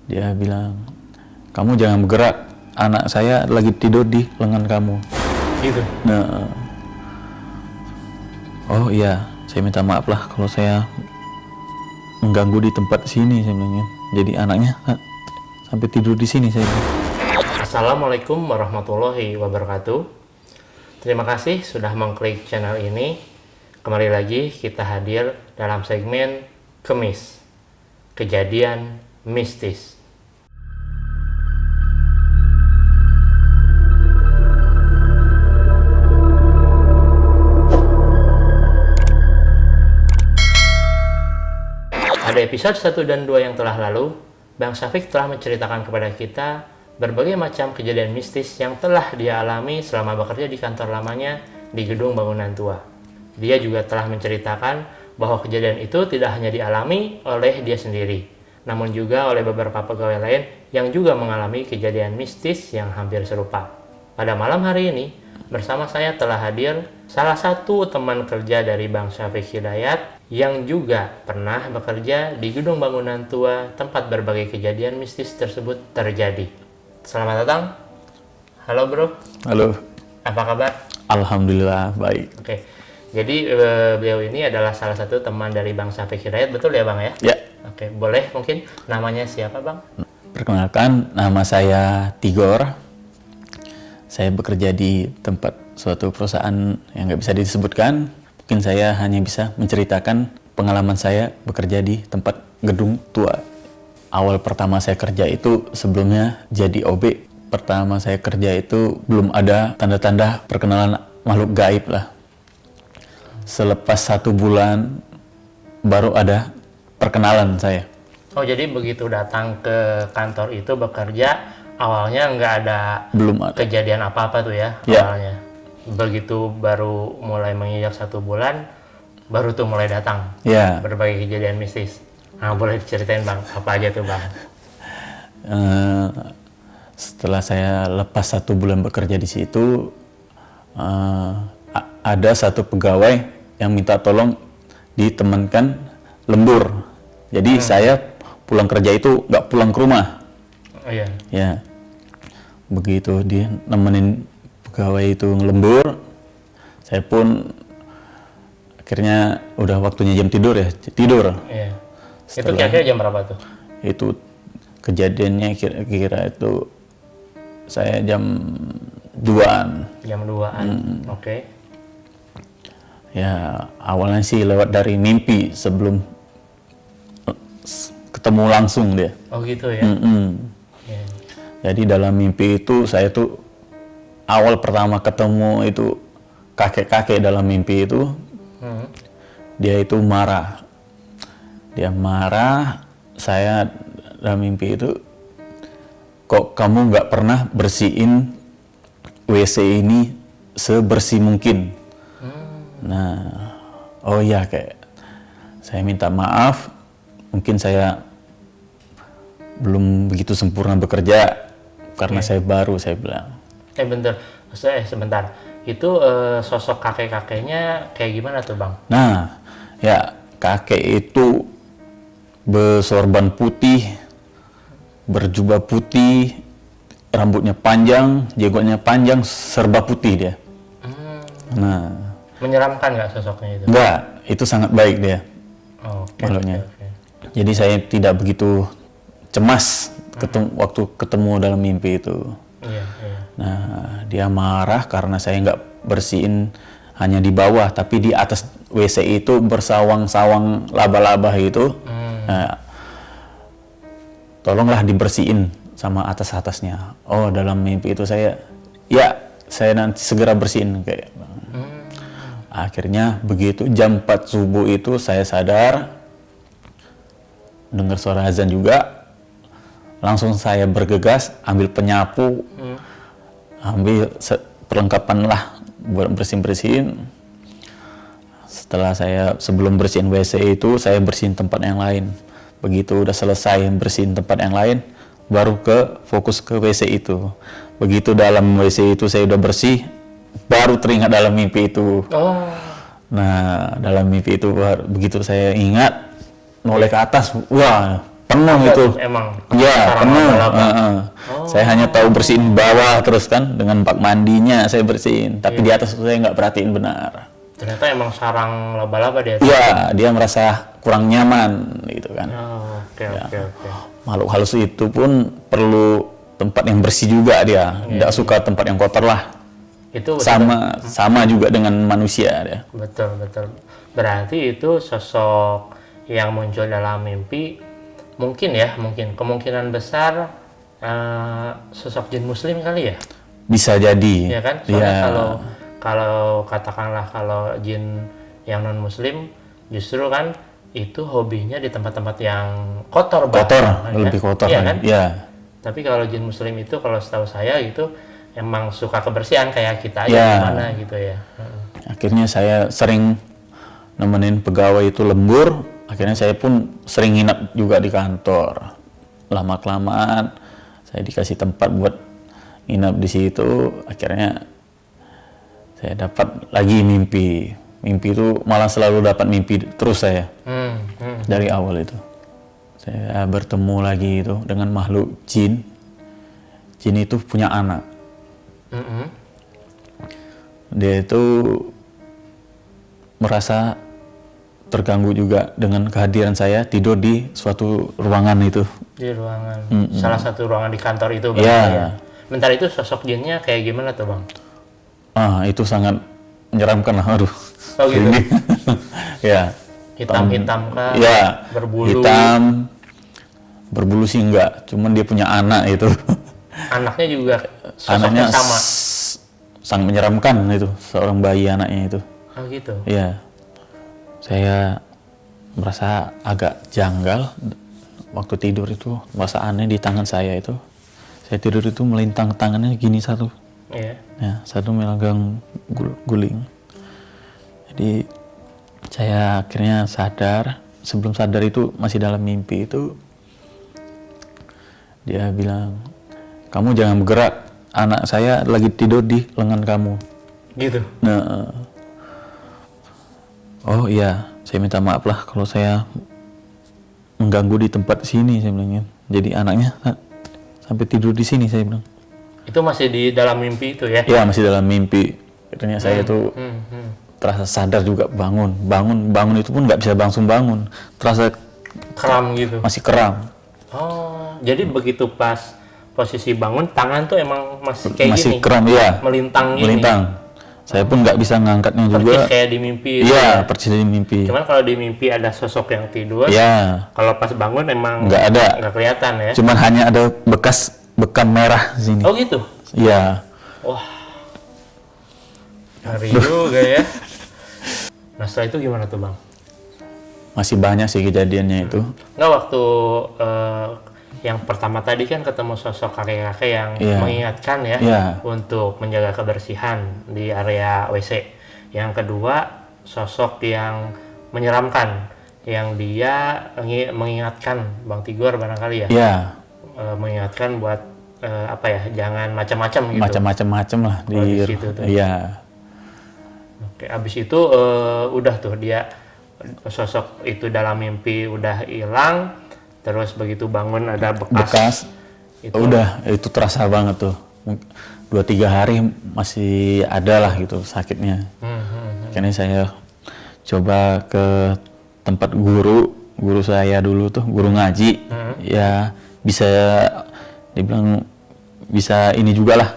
Dia bilang, kamu jangan bergerak, anak saya lagi tidur di lengan kamu. Gitu. Nah, oh iya, saya minta maaf lah kalau saya mengganggu di tempat sini, saya bilangnya. Jadi anaknya sampai tidur di sini saya bilang. Assalamualaikum warahmatullahi wabarakatuh. Terima kasih sudah mengklik channel ini. Kembali lagi kita hadir dalam segmen Kemis, Kejadian Mistis. Pada episode 1 dan 2 yang telah lalu, Bang Syafiq telah menceritakan kepada kita berbagai macam kejadian mistis yang telah dia alami selama bekerja di kantor lamanya di gedung bangunan tua. Dia juga telah menceritakan bahwa kejadian itu tidak hanya dialami oleh dia sendiri, namun juga oleh beberapa pegawai lain yang juga mengalami kejadian mistis yang hampir serupa. Pada malam hari ini, bersama saya telah hadir salah satu teman kerja dari Bang Syafiq Hidayat yang juga pernah bekerja di gedung bangunan tua tempat berbagai kejadian mistis tersebut terjadi. Selamat datang. Halo bro. Halo. Apa kabar? Alhamdulillah baik. Oke. Jadi beliau ini adalah salah satu teman dari Bang Syafiq Hidayat, betul ya Bang ya? Ya. Oke, boleh mungkin namanya siapa Bang? Perkenalkan, nama saya Tigor. Saya bekerja di tempat suatu perusahaan yang nggak bisa disebutkan. Mungkin saya hanya bisa menceritakan pengalaman saya bekerja di tempat gedung tua. Awal pertama saya kerja itu sebelumnya jadi OB. Pertama saya kerja itu belum ada tanda-tanda perkenalan makhluk gaib lah. Selepas 1 bulan baru ada perkenalan saya. Oh, jadi begitu datang ke kantor itu bekerja, awalnya nggak ada Belum ada. kejadian apa-apa tuh ya, Ya. awalnya. Begitu baru mulai menginjak 1 bulan, baru tuh mulai datang Ya. berbagai kejadian mistis. Nah, boleh diceritain Bang, apa aja tuh Bang? Setelah saya lepas 1 bulan bekerja di situ, ada satu pegawai yang minta tolong ditemankan lembur. Jadi saya pulang kerja itu nggak pulang ke rumah. Oh iya. Ya, begitu dia nemenin pegawai itu ngelembur, saya pun akhirnya udah waktunya jam tidur ya, tidur. Iya. Itu Setelah- kira-kira jam berapa tuh? Itu kejadiannya kira-kira itu saya jam 2-an. Jam 2-an. Oke. Ya, awalnya sih lewat dari mimpi sebelum ketemu langsung dia. Oh gitu ya. Iya. Jadi dalam mimpi itu saya tuh awal pertama ketemu itu kakek-kakek dalam mimpi itu, dia itu marah. Dia marah, saya dalam mimpi itu, kok kamu nggak pernah bersihin WC ini sebersih mungkin. Nah, oh iya kayak saya minta maaf, mungkin saya belum begitu sempurna bekerja karena saya baru, saya bilang. Sebentar. Itu sosok kakek-kakeknya kayak gimana tuh Bang? Nah, ya kakek itu bersorban putih, berjubah putih, rambutnya panjang, jenggotnya panjang, serba putih dia. Nah, Menyeramkan nggak sosoknya itu? enggak, itu sangat baik dia. Oke. Makhluknya. Oke. Jadi saya tidak begitu cemas waktu ketemu dalam mimpi itu. Iya. Nah, dia marah karena saya nggak bersihin hanya di bawah, tapi di atas WC itu bersawang-sawang laba-laba itu. Nah, tolonglah dibersihin sama atas-atasnya. Oh, dalam mimpi itu saya nanti segera bersihin kayak. Akhirnya begitu jam 4 subuh itu saya sadar, dengar suara azan juga, langsung saya bergegas ambil penyapu, ambil perlengkapan lah buat bersihin. Setelah sebelum bersihin WC itu saya bersihin tempat yang lain. Begitu udah selesai bersihin tempat yang lain, baru fokus ke WC itu. Begitu dalam WC itu saya udah bersih, baru teringat dalam mimpi itu. Oh. Nah, dalam mimpi itu begitu saya ingat, noleh ke atas, wah, penuh Ada itu. tuh emang Ya, sarang penuh. laba-laba. Saya hanya tahu bersihin bawah terus kan, dengan bak mandinya saya bersihin. Tapi di atas saya nggak perhatiin benar. Ternyata emang sarang laba-laba dia. Iya, dia merasa kurang nyaman gitu kan. Oh, oke. Makhluk halus itu pun perlu tempat yang bersih juga dia. Tidak suka tempat yang kotor lah. Itu Sama juga dengan manusia dia. betul. Berarti itu sosok yang muncul dalam mimpi mungkin kemungkinan besar sosok jin muslim kali ya. Bisa jadi. Ya kan? Soalnya kalau katakanlah kalau jin yang non muslim justru kan itu hobinya di tempat-tempat yang kotor bahkan, Lebih kotor iya lagi. kan? Ya. Tapi kalau jin muslim itu kalau setahu saya gitu emang suka kebersihan kayak kita aja Ya. gimana gitu ya. Akhirnya saya sering nemenin pegawai itu lembur. Akhirnya saya pun sering nginap juga di kantor. Lama-kelamaan saya dikasih tempat buat nginap di situ. Akhirnya saya dapat lagi mimpi. Mimpi itu malah selalu dapat mimpi terus saya dari awal itu. Saya bertemu lagi itu dengan makhluk jin. Jin itu punya anak. Dia itu merasa terganggu juga dengan kehadiran saya tidur di suatu ruangan itu. Di ruangan, salah satu ruangan di kantor itu Iya. ya. Bentar itu sosok jinnya kayak gimana tuh bang? Itu sangat menyeramkan lah, aduh. Oh gitu. Ini. Ya. Hitam-hitam kah? Ya. Berbulu. Hitam. Berbulu sih enggak, cuman dia punya anak itu. Anaknya juga sosoknya Anaknya sama. sangat menyeramkan itu, seorang bayi anaknya itu. Oh gitu. Iya. Saya merasa agak janggal waktu tidur itu, merasa aneh di tangan saya itu. Saya tidur itu melintang tangannya gini satu. Iya. Ya, satu megang guling. Jadi saya akhirnya sadar, sebelum sadar itu masih dalam mimpi itu dia bilang, "Kamu jangan bergerak, anak saya lagi tidur di lengan kamu." Gitu. Nah, oh iya, saya minta maaf lah kalau saya mengganggu di tempat sini, saya bilang. Jadi anaknya sampai tidur di sini, saya bilang. Itu masih di dalam mimpi itu ya? Ya, masih dalam mimpi. Akhirnya saya tuh terasa sadar juga, bangun itu pun nggak bisa langsung bangun, terasa Kram gitu. masih kram, Oh, jadi begitu pas posisi bangun tangan tuh emang masih kayak masih gini, kram ya, melintang gini. melintang. Saya pun nggak bisa ngangkatnya Persis juga. kayak di mimpi. Itu Iya, ya. persis di mimpi. Cuman kalau di mimpi ada sosok yang tidur, Ya, kalau pas bangun emang nggak ada. nggak kelihatan ya. Cuman hanya ada bekas bekam merah di sini. Oh gitu. Iya. Wah, ngeri juga ya. Nah setelah itu gimana tuh bang? Masih banyak sih kejadiannya itu. Nggak waktu yang pertama tadi kan ketemu sosok kakek-kakek yang Iya. mengingatkan ya Iya. untuk menjaga kebersihan di area WC. Yang kedua sosok yang menyeramkan yang dia mengingatkan Bang Tigor barangkali ya. Iya. Mengingatkan buat apa ya, jangan macam-macam gitu. Macam-macam lah Oh, di situ tuh. Iya. Oke, abis itu udah tuh dia sosok itu dalam mimpi udah hilang, terus begitu bangun ada bekas. Itu. Udah, itu terasa banget tuh. 2-3 hari masih ada lah gitu sakitnya. Akhirnya saya coba ke tempat guru saya dulu tuh, guru ngaji. Ya bisa dibilang bisa ini juga lah,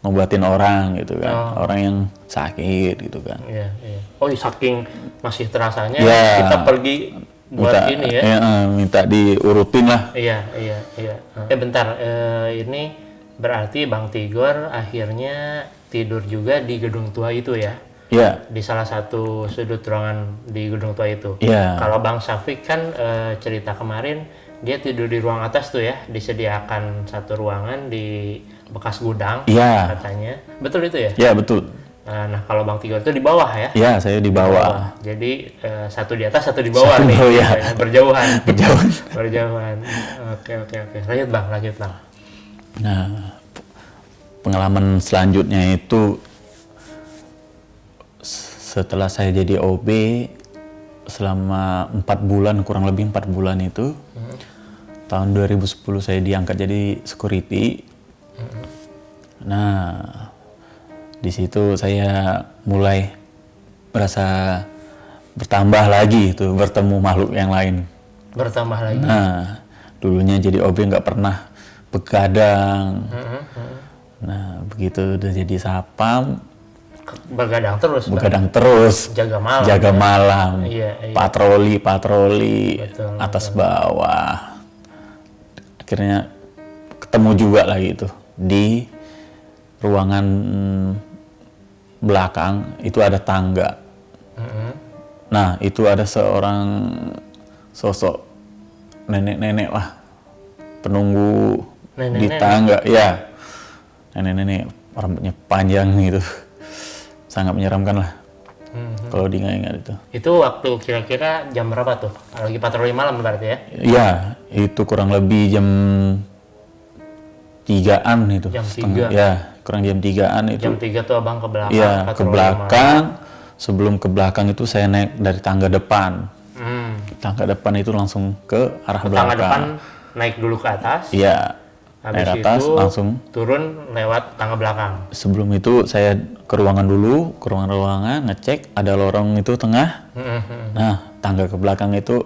ngobatin orang gitu kan, orang yang sakit gitu kan. Iya. Oh, saking masih terasanya Ya, kita pergi buat ini ya. Minta diurutin lah. Iya. Bentar, ini berarti Bang Tigor akhirnya tidur juga di gedung tua itu ya? Iya. Di salah satu sudut ruangan di gedung tua itu. Iya. Kalau Bang Syafiq kan cerita kemarin dia tidur di ruang atas tuh ya, disediakan satu ruangan di bekas gudang Iya. katanya. Betul itu ya? Iya, betul. Nah, kalau Bang Tigor itu di bawah ya? Iya, saya di bawah. Jadi satu di atas, satu di bawah Satu di nih. bawah, ya. Berjauhan. Berjauhan. Berjauhan. Oke. Lanjut Bang. Nah, pengalaman selanjutnya itu setelah saya jadi OB selama 4 bulan, kurang lebih 4 bulan itu, tahun 2010 saya diangkat jadi security. Nah, di situ saya mulai merasa bertambah lagi itu bertemu makhluk yang lain. Bertambah lagi. Nah, dulunya jadi OB nggak pernah begadang. Nah, begitu udah jadi sapam, Begadang terus. Bang. begadang terus, Jaga malam. jaga malam, Iya. patroli Betul, atas bawah. Akhirnya ketemu juga lagi itu di ruangan belakang itu ada tangga. Nah, itu ada seorang sosok nenek-nenek lah, penunggu di Nenek-nenek? tangga, ya. Nenek-nenek rambutnya panjang gitu, sangat menyeramkan lah. Kalau diingat-ingat itu. Itu waktu kira-kira jam berapa tuh? Lagi patroli malam berarti ya? Ya, itu kurang lebih jam 3-an itu. Jam setengah- 3? Ya, kurang jam 3-an itu. Jam 3 tuh abang ke belakang. Iya, ke patroli belakang. Sebelum ke belakang itu saya naik dari tangga depan. malam. Tangga depan itu langsung ke arah Ke tangga depan belakang. naik dulu ke atas. Iya, Habis naik atas itu langsung. turun lewat tangga belakang. Sebelum itu saya ke ruangan dulu, ke ruangan ngecek ada lorong itu tengah. Nah, tangga ke belakang itu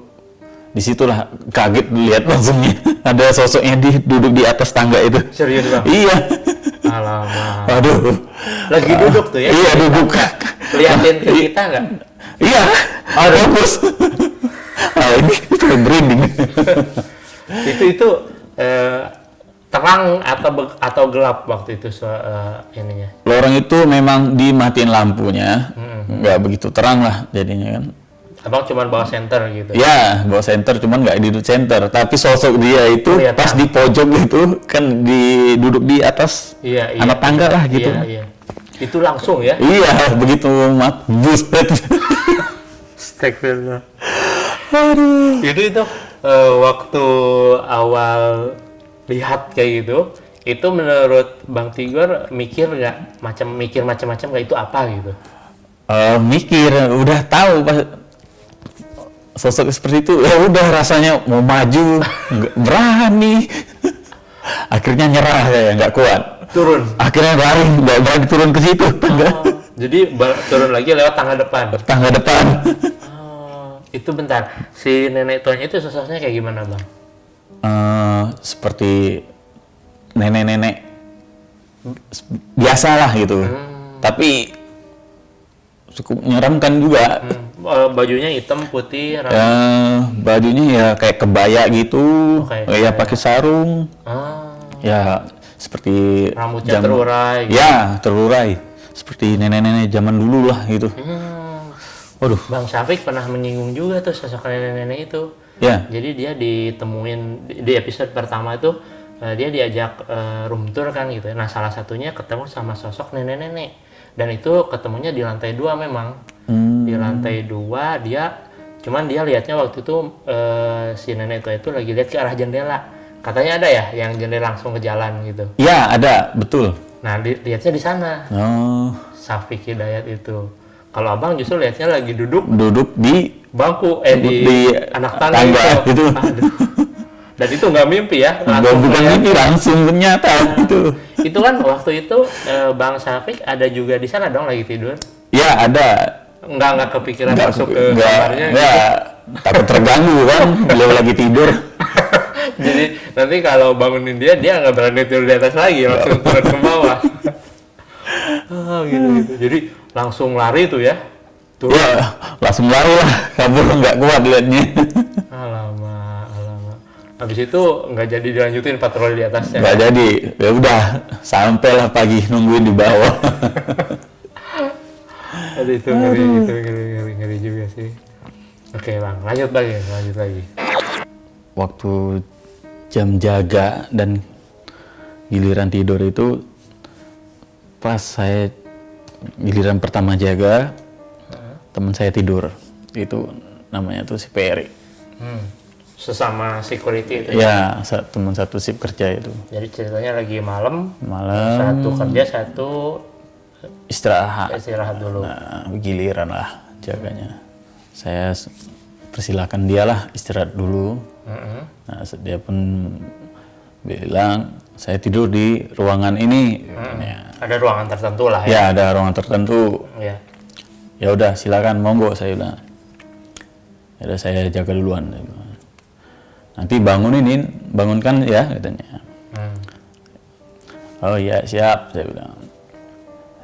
disitulah kaget lihat langsungnya ada sosoknya duduk di atas tangga itu. Serius bang? Iya. Alamak. Waduh. Lagi duduk tuh ya? Iya, duduk. Liatin ke kita nggak? Iya. Bagus. Ah, ini merinding. Itu terang atau gelap waktu itu ininya? Lorong itu memang dimatiin lampunya. Nggak begitu terang lah jadinya kan. Abang cuma bawa senter gitu? Ya, bawa senter cuman nggak di center, tapi sosok dia itu Kelihatan. pas di pojok itu kan duduk di atas Iya. anak tangga lah gitu. Iya. Itu langsung ya? Iya, begitu buset. Astagfirullah. Aduh. Itu waktu awal lihat kayak gitu, itu menurut Bang Tigor mikir macam-macam kayak itu apa gitu? Mikir, udah tahu pas sosok seperti itu, ya udah rasanya mau maju, nggak berani. Akhirnya nyerah saya, nggak kuat. Turun. Akhirnya lari, nggak berani turun ke situ, tangga. Jadi turun lagi lewat tangga depan. Tangga depan. Itu bentar, si nenek tuanya itu sosoknya kayak gimana bang? Seperti nenek-nenek biasa lah gitu. Tapi cukup menyeramkan juga. Bajunya hitam putih. Bajunya ya kayak kebaya gitu, Kayak ya pakai sarung. Ya seperti Rambutnya terurai. Gitu. Ya terurai, seperti nenek-nenek zaman dulu lah gitu. Waduh. Bang Syafiq pernah menyinggung juga tuh sosok nenek-nenek itu. Ya. Jadi dia ditemuin di episode pertama itu dia diajak room tour kan gitu. Nah salah satunya ketemu sama sosok nenek-nenek. Dan itu ketemunya di lantai 2 memang. Di lantai 2 cuman dia lihatnya waktu itu si nenek tua itu lagi lihat ke arah jendela. Katanya ada ya yang jendela langsung ke jalan gitu. Ya ada, betul. Nah lihatnya di sana. Oh. Syafiq Hidayat itu. Kalau abang justru lihatnya lagi duduk di bangku di anak tangga itu. Aduh. Dan itu nggak mimpi ya, Bukan mimpi, langsung ternyata itu. Itu kan waktu itu Bang Syafiq ada juga di sana dong lagi tidur. Ya ada. Nggak kepikiran masuk ke kamarnya. Ya, takut terganggu kan, beliau lagi tidur. Jadi nanti kalau bangunin dia nggak berani tidur di atas lagi, langsung turun ke bawah. Gitu. Jadi langsung lari tuh ya. Turun. Ya, langsung lari lah, kabur nggak kuat liatnya. Alamak. Habis itu nggak jadi dilanjutin patroli di atasnya. Nggak jadi, ya udah sampailah pagi nungguin di bawah. Aduh, itu ngeri juga sih. Oke bang, lanjut lagi. Waktu jam jaga dan giliran tidur itu pas saya giliran pertama jaga, teman saya tidur. Itu namanya tuh si Peri. Sesama security itu ya? Teman satu shift kerja itu. Jadi ceritanya lagi malam. Satu kerja, satu istirahat dulu. Nah, giliran lah jaganya. Saya persilahkan dia lah istirahat dulu. Nah, dia pun bilang, saya tidur di ruangan ini. Ya. Ada ruangan tertentu lah ya? Ya, ada ruangan tertentu. Ya. Ya udah, silakan, monggo, saya bilang. Ya udah, saya jaga duluan. Nanti bangunkan ya, katanya. Oh iya, siap, saya bilang.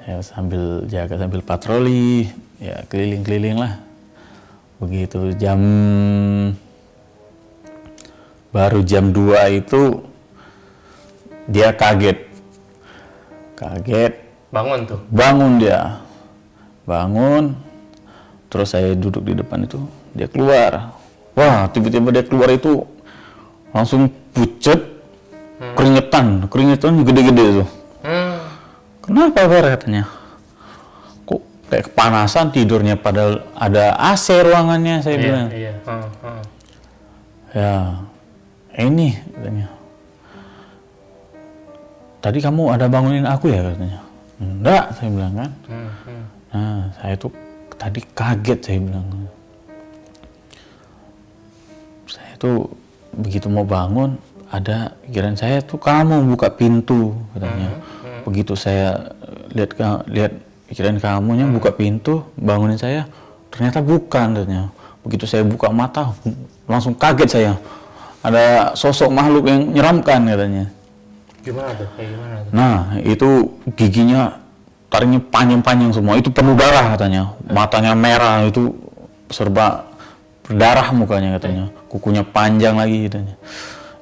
Ya, sambil jaga, sambil patroli, ya keliling-keliling lah. Begitu baru jam 2 itu dia kaget. Bangun dia. Terus saya duduk di depan itu, dia keluar. Wah, tiba-tiba dia keluar itu langsung pucet, keringetan gede-gede tuh. Kenapa, Fer, katanya? Kok kayak kepanasan tidurnya, padahal ada AC ruangannya, saya bilang. Iya. Ya, ini, katanya. Tadi kamu ada bangunin aku ya, katanya. Enggak, saya bilang kan. Nah, saya tuh tadi kaget, saya bilang. Saya tuh begitu mau bangun, ada pikiran saya tuh kamu buka pintu, katanya. Begitu saya lihat pikiran kamunya buka pintu, bangunin saya, ternyata bukan, katanya. Begitu saya buka mata, langsung kaget saya. Ada sosok makhluk yang menyeramkan, katanya. Gimana tuh? Kayak gimana tuh? Nah, itu giginya, taringnya panjang-panjang semua. Itu penuh darah, katanya. Matanya merah, itu serba berdarah mukanya, katanya. Kukunya panjang lagi, katanya.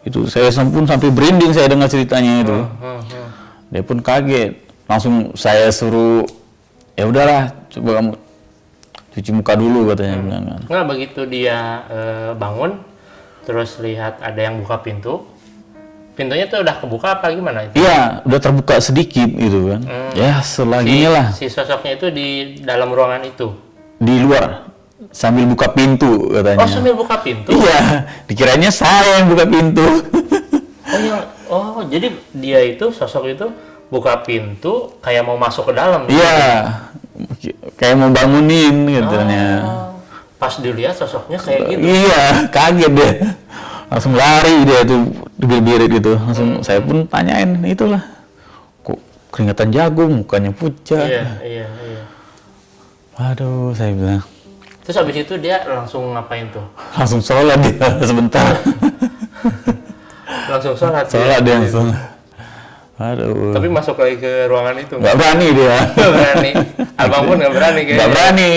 Itu saya pun sampai berinding saya dengar ceritanya itu. Dia pun kaget. Langsung saya suruh, ya udahlah, coba kamu cuci muka dulu, katanya. Bilang kan. Nggak, begitu dia bangun, terus lihat ada yang buka pintu. Pintunya tuh udah kebuka apa gimana itu? Iya, udah terbuka sedikit gitu kan. Ya, selaginya lah. Si sosoknya itu di dalam ruangan itu? Di luar, sambil buka pintu, katanya. Oh, sambil buka pintu? Iya, dikiranya saya yang buka pintu. Jadi dia itu, sosok itu buka pintu kayak mau masuk ke dalam? Iya, kayak mau bangunin, katanya. Pas dilihat sosoknya kayak gitu? Iya, kaget deh. Langsung lari dia tuh, birit gitu. Langsung saya pun tanyain, itulah. Kok keringetan jagung, mukanya pucat. Iya. Aduh, saya bilang. Terus habis itu dia langsung ngapain tuh? Langsung sholat dia sebentar. Langsung sholat dia langsung. Aduh. Tapi masuk lagi ke ruangan itu? Nggak berani dia. Nggak berani. Abang pun nggak berani kayaknya. Nggak berani.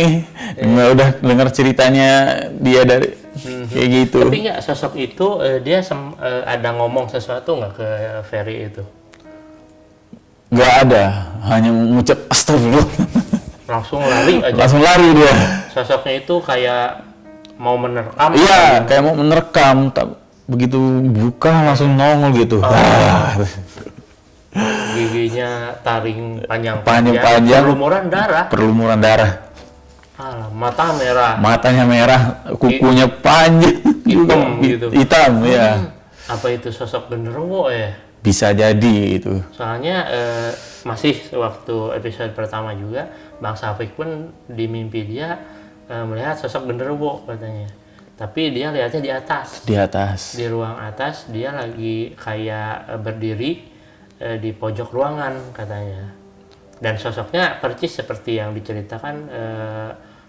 Nggak udah dengar ceritanya dia dari kayak gitu. Tapi nggak, sosok itu dia ada ngomong sesuatu nggak ke Ferry itu? Nggak ada, hanya mengucap astagfirullah. Langsung lari aja? Langsung lari dia. Sosoknya itu kayak mau menerkam? Iya, kayak mau menerkam. Begitu buka langsung nongol gitu. Giginya taring panjang, perlumuran darah. Mata merah, matanya merah, kukunya panjang, hitam gitu. Hitam, ya. Apa itu sosok genderuwo ya? Bisa jadi itu. Soalnya masih waktu episode pertama juga, Bang Safik pun di mimpi dia melihat sosok genderuwo katanya. Tapi dia lihatnya di atas. Di ruang atas, dia lagi kayak berdiri di pojok ruangan katanya. Dan sosoknya percis seperti yang diceritakan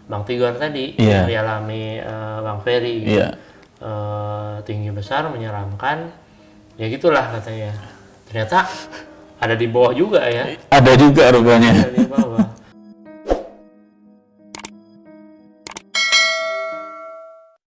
Bang Tigor tadi, yang dialami Bang Ferry gitu. Tinggi besar, menyeramkan, ya gitulah katanya. Ternyata ada di bawah juga ya. Ada juga rupanya. Ada di bawah.